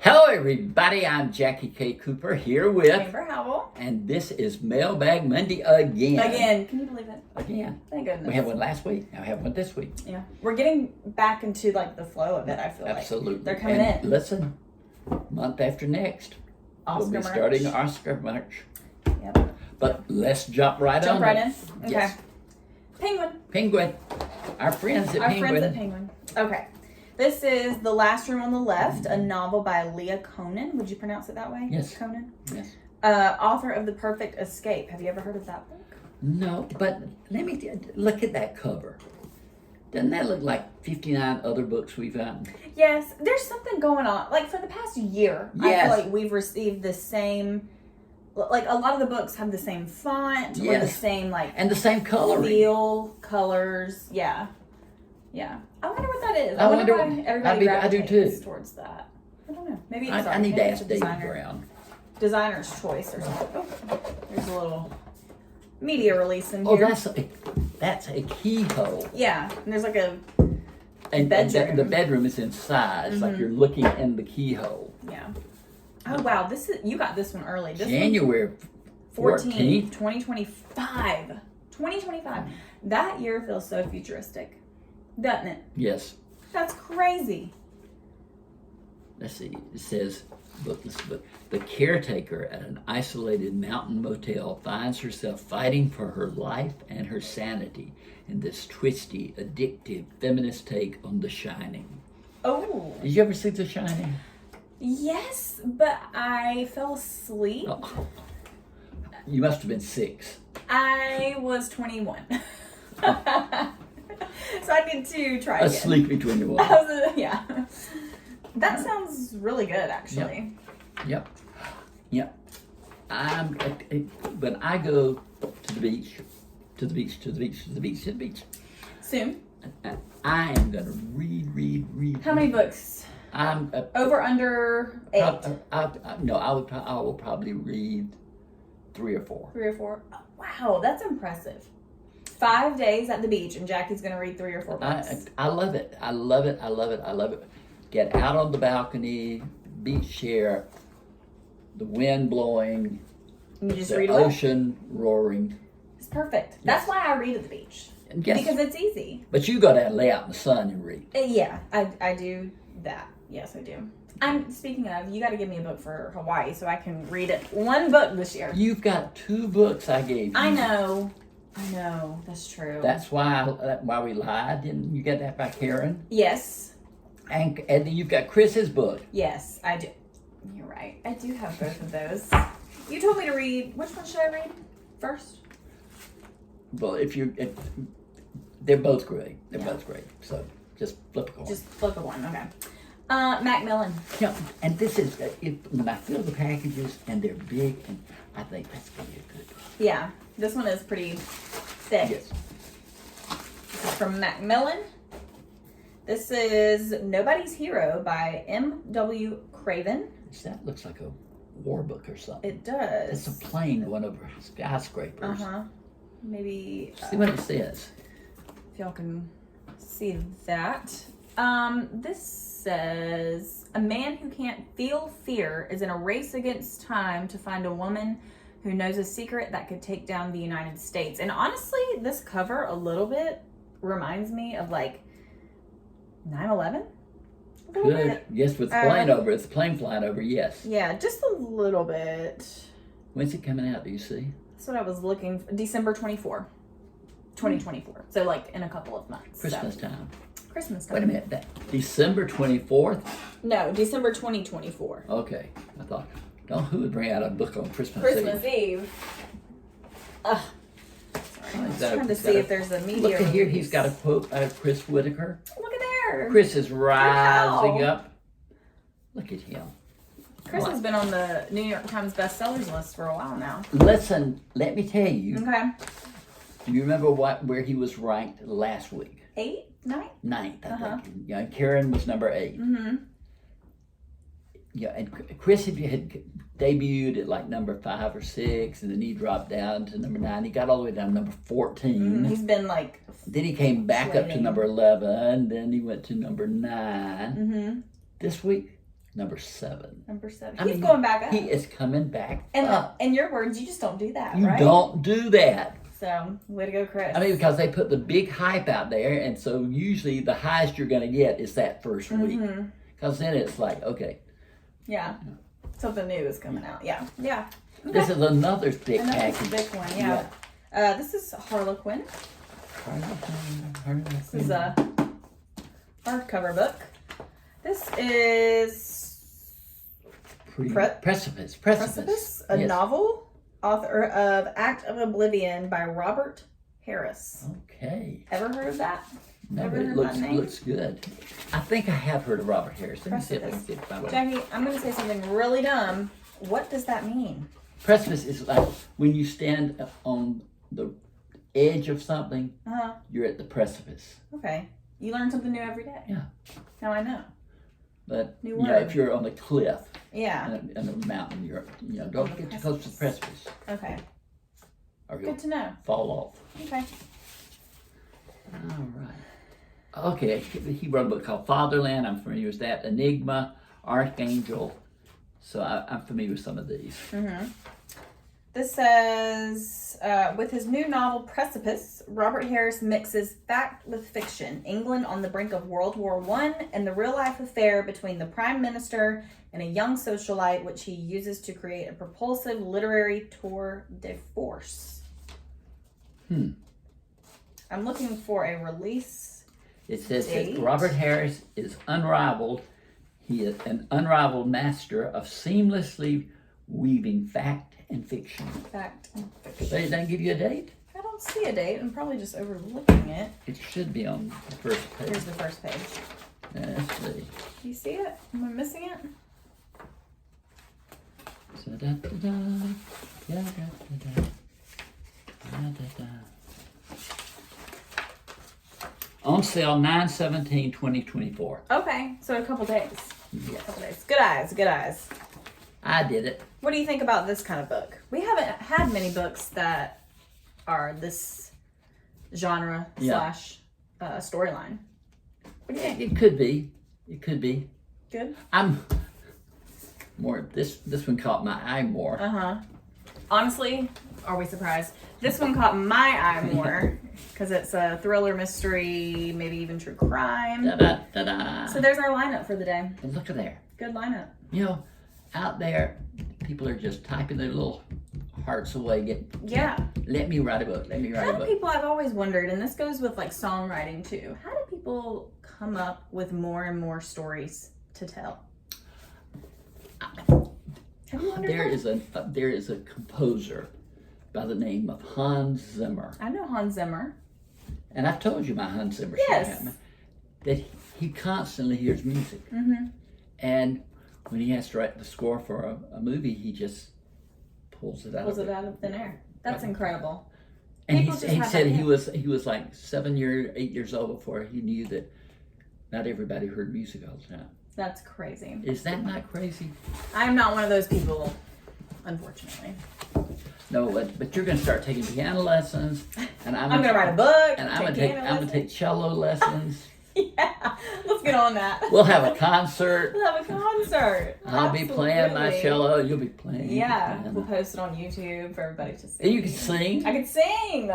Hello, everybody. I'm Jackie K. Cooper here with Amber Howell. And this is Mailbag Monday again. Again. Can you believe it? Again. Thank goodness. We had one last week. Now we have one this week. Yeah. We're getting back into like the flow of it, I feel Absolutely. like. They're coming and in. Listen, month after next, Oscar we'll be merch. starting Oscar March. Yep. But let's jump right Jump on right it. in. Okay. Yes. Penguin. Our friends at Our Penguin. friends at Penguin. Okay. This is The Last Room on the Left, a novel by Leah Conan. Would you pronounce it that way? Yes. Conan? Yes. Author of The Perfect Escape. Have you ever heard of that book? No, but let me look at that cover. Doesn't that look like 59 other books we've gotten? Yes. There's something going on. Like for the past year, Yes. I feel like we've received the same... Like a lot of the books have the same font or the Yes. same like... And the same coloring. Feel, colors. Yeah. Yeah. I wonder what that is. I wonder why what- everybody I do gravitates too. towards that. I don't know. Maybe I sorry, need to maybe ask it's a David Brown. designer's choice or something. Oh, there's a little media release in Oh, here. that's a keyhole. Yeah, and there's like a And bedroom. the bedroom is inside. It's like you're looking in the keyhole. yeah. Oh wow, you got this one early. This January one, 14th. 2025. 2025. That year feels so futuristic, doesn't it? Yes. That's crazy. Let's see. It says, look, this book. The caretaker at an isolated mountain motel finds herself fighting for her life and her sanity in this twisty, addictive, feminist take on The Shining. Oh. Did you ever see The Shining? Yes, but I fell asleep. Oh. You must have been 6. I was 21. So I need to try A again. sleepy 21. Yeah. That sounds really good, actually. Yep. When I go to the beach, Soon. I am gonna read. How many books? I'm Over, under 8? I will probably read 3 or 4. 3 or 4? Oh, wow, that's impressive. 5 days at the beach, and Jackie's going to read 3 or 4 books. I love it. I love it. Get out on the balcony, beach chair, the wind blowing, You just the read away. ocean roaring. It's perfect. That's why I read at the beach. And guess, Because it's easy. but you got to lay out in the sun and read. Yeah, I do that. Yes, I do. Speaking of, you got to give me a book for Hawaii so I can read it. 1 book this year. You've got 2 books I gave you. I know. That's true. That's why we lied. Didn't you get that by Karen? Yes. And then you've got Chris's book. Yes, I do. You're right. I do have both of those. You told me to read. Which one should I read first? Well, they're both great. They're Yeah. both great. So just flip a coin. Just flip a one. Okay. Macmillan. Yeah, and this is when I feel the packages and they're big, and I think that's gonna be a good book. Yeah, this one is pretty thick. Yes. This is from Macmillan. This is Nobody's Hero by M.W. Craven. That looks like a war book or something. It does. It's a plane going over skyscrapers. Maybe. See what it says. If y'all can see that. This says, a man who can't feel fear is in a race against time to find a woman who knows a secret that could take down the United States. And honestly, this cover a little bit reminds me of like 9/11. Good. Yes, with the plane over. It's the plane flying over, yes. Yeah, just a little bit. When's it coming out, do you see? That's what I was looking for. December 24. 2024. So like in a couple of months. Christmas time. Christmas time. Wait a minute. December 24th? No, December 2024. Okay. I thought, who would bring out a book on Christmas Eve? Ugh. Sorry. I was trying to see if there's a media Look at here. release. He's got a quote out of Chris Whitaker. Look at there. Chris is rising Wow. up. Look at him. Chris has been on the New York Times bestsellers list for a while now. Listen, let me tell you. Okay. Do you remember where he was ranked last week? 8, 9? 9th, I think. Yeah, Karen was number 8. Mm-hmm. Yeah, and Chris had debuted at like number 5 or 6, and then he dropped down to number 9. He got all the way down to number 14. Mm-hmm. He's been like... Then he came back up to Slating. number 11. Then he went to number 9. Mm-hmm. This week, number 7. Number 7. I He's mean, going back up. He is coming back And up. in your words, you just don't do that, You right? don't do that. So, way to go, Chris. I mean, because they put the big hype out there, and so usually the highest you're going to get is that first week. Because then it's like, okay. Yeah. Something new is coming out. Yeah. Yeah. Okay. This is another thick package. Another thick one, yeah. This is Harlequin. This is a hardcover book. This is Precipice. A novel, author of Act of Oblivion by Robert Harris. Okay. Ever heard of that? No, but it looks good. I think I have heard of Robert Harris. Let me see if I can get it. Jackie, I'm going to say something really dumb. What does that mean? Precipice is like when you stand on the edge of something, you're at the precipice. Okay. You learn something new every day. Yeah. Now I know. But new yeah, if you're on the cliff, yeah, in a mountain, don't get too close to the precipice. Okay. Or you'll good to know. fall off. Okay. All right. Okay, he wrote a book called Fatherland. I'm familiar with that. Enigma, Archangel. So I'm familiar with some of these. This says, with his new novel Precipice, Robert Harris mixes fact with fiction. England on the brink of World War I and the real-life affair between the Prime Minister and a young socialite, which he uses to create a propulsive literary tour de force. I'm looking for a release. It says date. that Robert Harris is unrivaled. He is an unrivaled master of seamlessly weaving fact and fiction. Fact and fiction. They didn't give you a date? I don't see a date. I'm probably just overlooking it. It should be on the first page. Here's the first page. Let's see. You see it? Am I missing it? On sale 9/17/2024. Okay, so a couple days. Yes. A couple days. Good eyes, good eyes. I did it. What do you think about this kind of book? We haven't had many books that are this genre slash storyline. What do you think? It could be. It could be. Good? I'm more, this one caught my eye more. Honestly, are we surprised? This one caught my eye more because it's a thriller, mystery, maybe even true crime. Da-da-da-da. So there's our lineup for the day. But look at there. Good lineup. You know, out there, people are just typing their little hearts away. Let me write a book. Let me write a How book. do people, I've always wondered, and this goes with like songwriting too, how do people come up with more and more stories to tell? Have you wondered that? There is a composer by the name of Hans Zimmer. I know Hans Zimmer. And I've told you my Hans Zimmer Yes. story, that he constantly hears music. And when he has to write the score for a movie, he just pulls it out of thin air. That's incredible. And he said he was like 8 years old before he knew that not everybody heard music all the time. That's crazy. Is that not crazy? I'm not one of those people, unfortunately. No, but you're going to start taking piano lessons, and I'm going to write a book. and I'm going to take cello lessons. Yeah, let's get on that. We'll have a concert. We'll have a concert. I'll be playing my cello. You'll be playing. Yeah, we'll post it on YouTube for everybody to see. And you can sing. I can sing.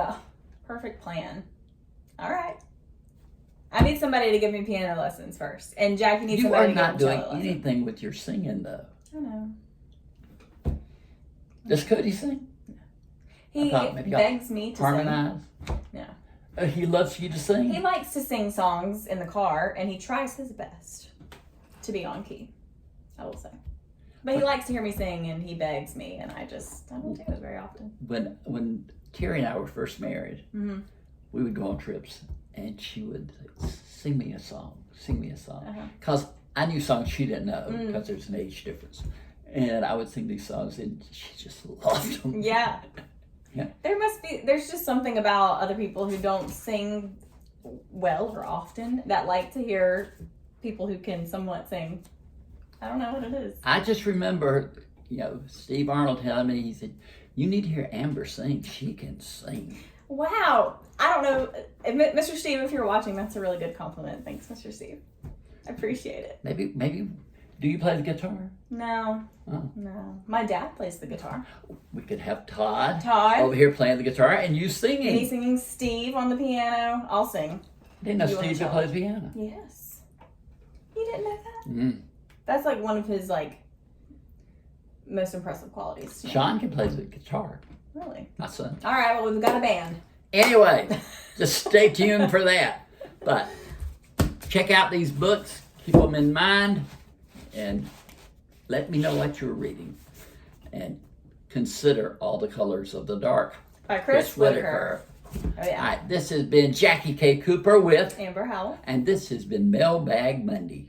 Perfect plan. All right. I need somebody to give me piano lessons first, and Jackie needs somebody to give me You are not doing cello anything with your singing, though. I know. Does Cody sing? He begs me to harmonize. Sing. Yeah. He loves you to sing. He likes to sing songs in the car, and he tries his best to be on key, I will say. But he likes to hear me sing, and he begs me, and I don't do it very often. When Terry and I were first married, we would go on trips, and she would sing me a song. Because I knew songs she didn't know, because there's an age difference. And I would sing these songs, and she just loved them. Yeah. Yeah. There's just something about other people who don't sing well or often that like to hear people who can somewhat sing. I don't know what it is. I just remember, Steve Arnold telling me, he said, you need to hear Amber sing. She can sing. Wow. I don't know. Mr. Steve, if you're watching, that's a really good compliment. Thanks, Mr. Steve. I appreciate it. Maybe Do you play the guitar? No. Oh. No. My dad plays the guitar. We could have Todd Todd. over here playing the guitar and you Me singing. singing, Steve on the piano. I'll sing. Didn't know You wanna Steve could tell play us? the piano. Yes. You didn't know that? Mm. That's like one of his like most impressive qualities. to me. Sean can play the guitar. Really? My son. All right. Well, we've got a band. Anyway, just stay tuned for that. But check out these books. Keep them in mind. And let me know what you're reading. And consider All the Colors of the Dark. By Chris Whitaker. Oh All yeah. right, this has been Jackie K. Cooper with, Amber Howell. and this has been Mailbag Monday.